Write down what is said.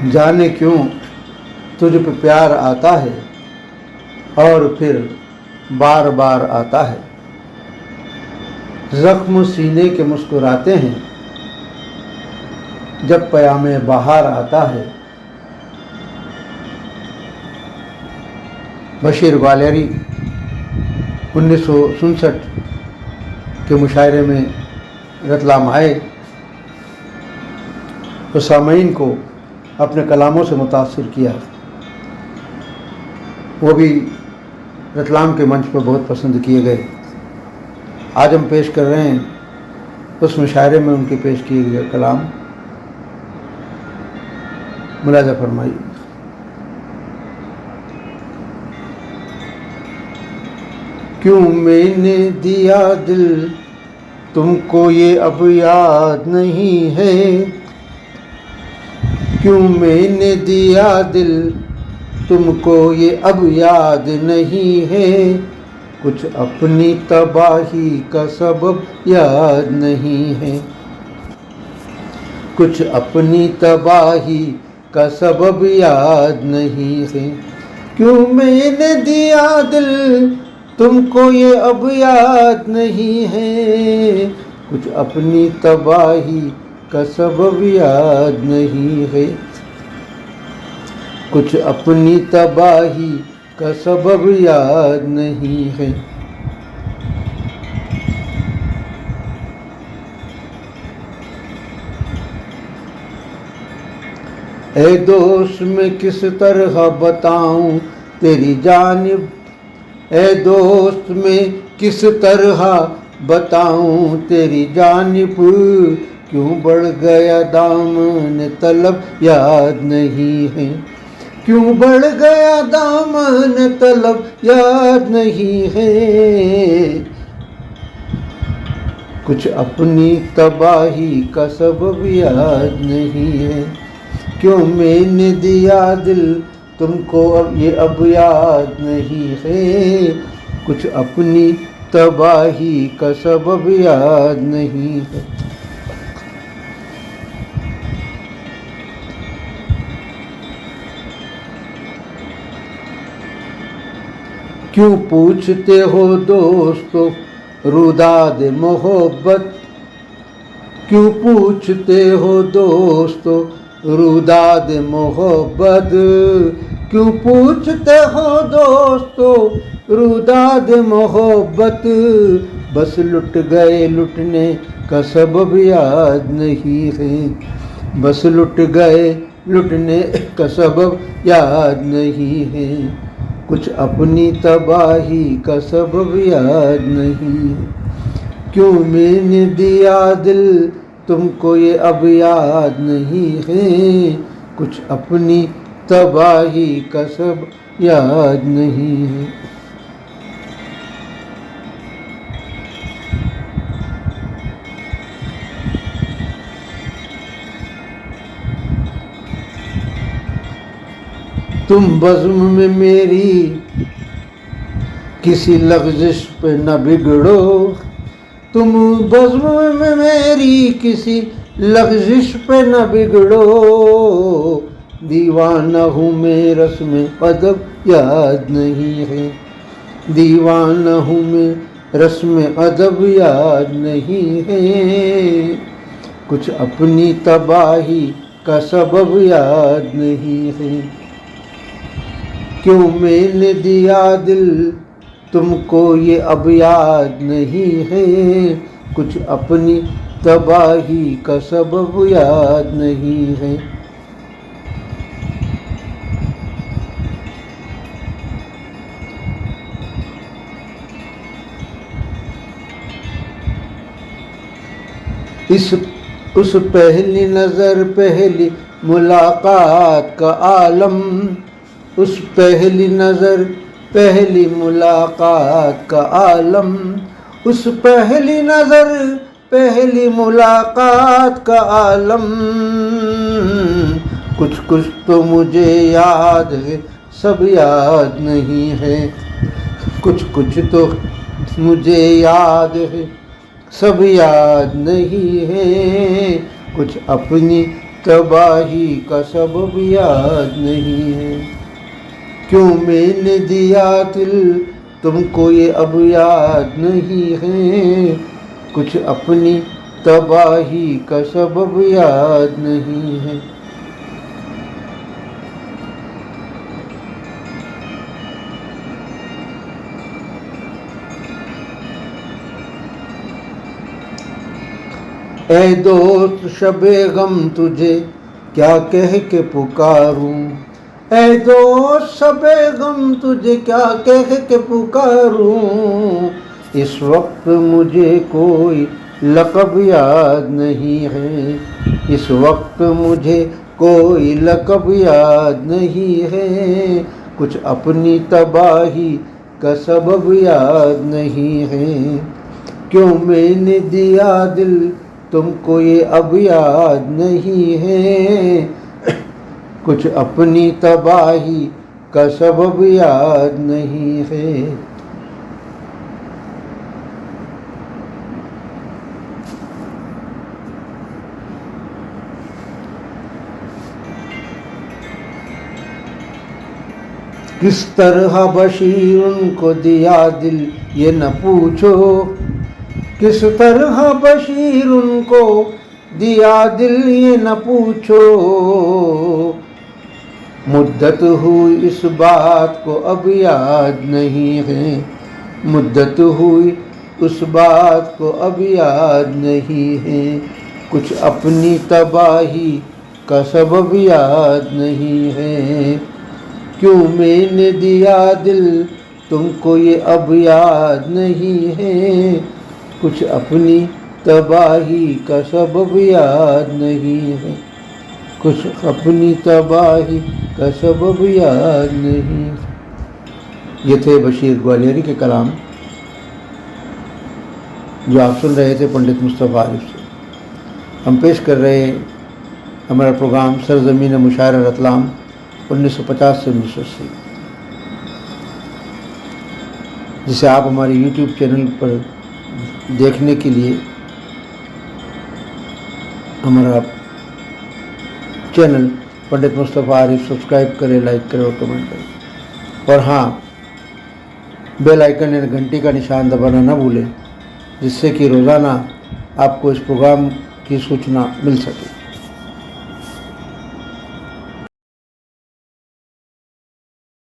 जाने क्यों तुझ पे प्यार आता है और फिर बार बार आता है। जख्म सीने के मुस्कुराते हैं जब पयामे बाहर आता है। बशीर ग्वालियरी 1967 के मुशायरे में रतलाम आए तो सामईन को अपने कलामों से मुतासिर किया। वो भी रतलाम के मंच पर बहुत पसंद किए गए। आज हम पेश कर रहे हैं उस मुशायरे में उनके पेश किए गए कलाम। मुलाजा फरमाइए। क्यों मैंने दिया दिल तुमको ये अब याद नहीं है। क्यों मैंने दिया दिल तुमको ये अब याद नहीं है। कुछ अपनी तबाही का सबब याद नहीं है। कुछ अपनी तबाही का सबब याद नहीं है। क्यों मैंने दिया दिल तुमको ये अब याद नहीं है। कुछ अपनी तबाही का सबब याद नहीं है। कुछ अपनी तबाही का सबब याद नहीं है। ऐ दोस्त मैं किस तरह बताऊं तेरी जानिब। ऐ दोस्त मैं किस तरह बताऊं तेरी जानिब। क्यों बढ़ गया दामन तलब याद नहीं है। क्यों बढ़ गया दामन तलब याद नहीं है। कुछ अपनी तबाही का सबब याद नहीं है। क्यों मैंने दिया दिल तुमको अब ये अब याद नहीं है। कुछ अपनी तबाही का सबब याद नहीं है। क्यों पूछते हो दोस्तों रुदाद मोहब्बत। क्यों पूछते हो दोस्तों रुदाद मोहब्बत। क्यों पूछते हो दोस्तों रुदाद मोहब्बत। बस लुट गए लुटने का सबब याद नहीं है। बस लुट गए लुटने का सबब याद नहीं है। कुछ अपनी तबाही का सबब याद नहीं है। क्यों मैंने दिया दिल तुमको ये अब याद नहीं है। कुछ अपनी तबाही का सब याद नहीं है। तुम बज़्म में मेरी किसी लग़्ज़िश पे न बिगड़ो। तुम बज़्म में मेरी किसी लग़्ज़िश पे न बिगड़ो। दीवाना हूँ मैं रस्म अदब याद नहीं है। दीवाना हूँ मैं रस्म अदब याद नहीं है। कुछ अपनी तबाही का सबब याद नहीं है। क्यों मैंने दिया दिल तुमको ये अब याद नहीं है। कुछ अपनी तबाही का सबब याद नहीं है। उस पहली नज़र पहली मुलाकात का आलम। उस पहली नज़र पहली मुलाकात का आलम। उस पहली नज़र पहली मुलाकात का आलम। कुछ कुछ तो मुझे याद है सब याद नहीं है। कुछ कुछ तो मुझे याद है सब याद नहीं है। कुछ अपनी तबाही का सबब याद नहीं है। क्यों मैंने दिया दिल तुमको ये अब याद नहीं है। कुछ अपनी तबाही का सबब याद नहीं है। ऐ दोस्त शबे गम तुझे क्या कह के पुकारूं। ऐ दोस्त शबे गम तुझे क्या कह के पुकारूं। इस वक्त मुझे कोई लक़ब याद नहीं है। इस वक्त मुझे कोई लक़ब याद नहीं है। कुछ अपनी तबाही का सबब याद नहीं है। क्यों मैंने दिया दिल तुमको ये अब याद नहीं है। कुछ अपनी तबाही का सबब याद नहीं है। किस तरह बशीर उनको दिया दिल ये न पूछो। किस तरह बशीर उनको दिया दिल ये न पूछो। मुद्दत हुई इस बात को अब याद नहीं है। मुद्दत हुई उस बात को अब याद नहीं है। कुछ अपनी तबाही का सबब याद नहीं है। क्यों मैंने दिया दिल तुमको ये अब याद नहीं है। कुछ अपनी तबाही का सबब याद नहीं है। कुछ अपनी तबाही का सबब याद नहीं है। ये थे बशीर ग्वालियरी के कलाम जो आप सुन रहे थे पंडित मुस्तफ़ा आरिफ से। हम पेश कर रहे हमारा प्रोग्राम सरज़मीन मुशायरा रतलाम 1950 से 1980, जिसे आप हमारे YouTube चैनल पर देखने के लिए हमारा चैनल पंडित मुस्तफ़ा आरिफ सब्सक्राइब करें, लाइक करें और कमेंट करें। और हाँ, बेल आइकन यानी घंटी का निशान दबाना ना भूलें, जिससे कि रोज़ाना आपको इस प्रोग्राम की सूचना मिल सके।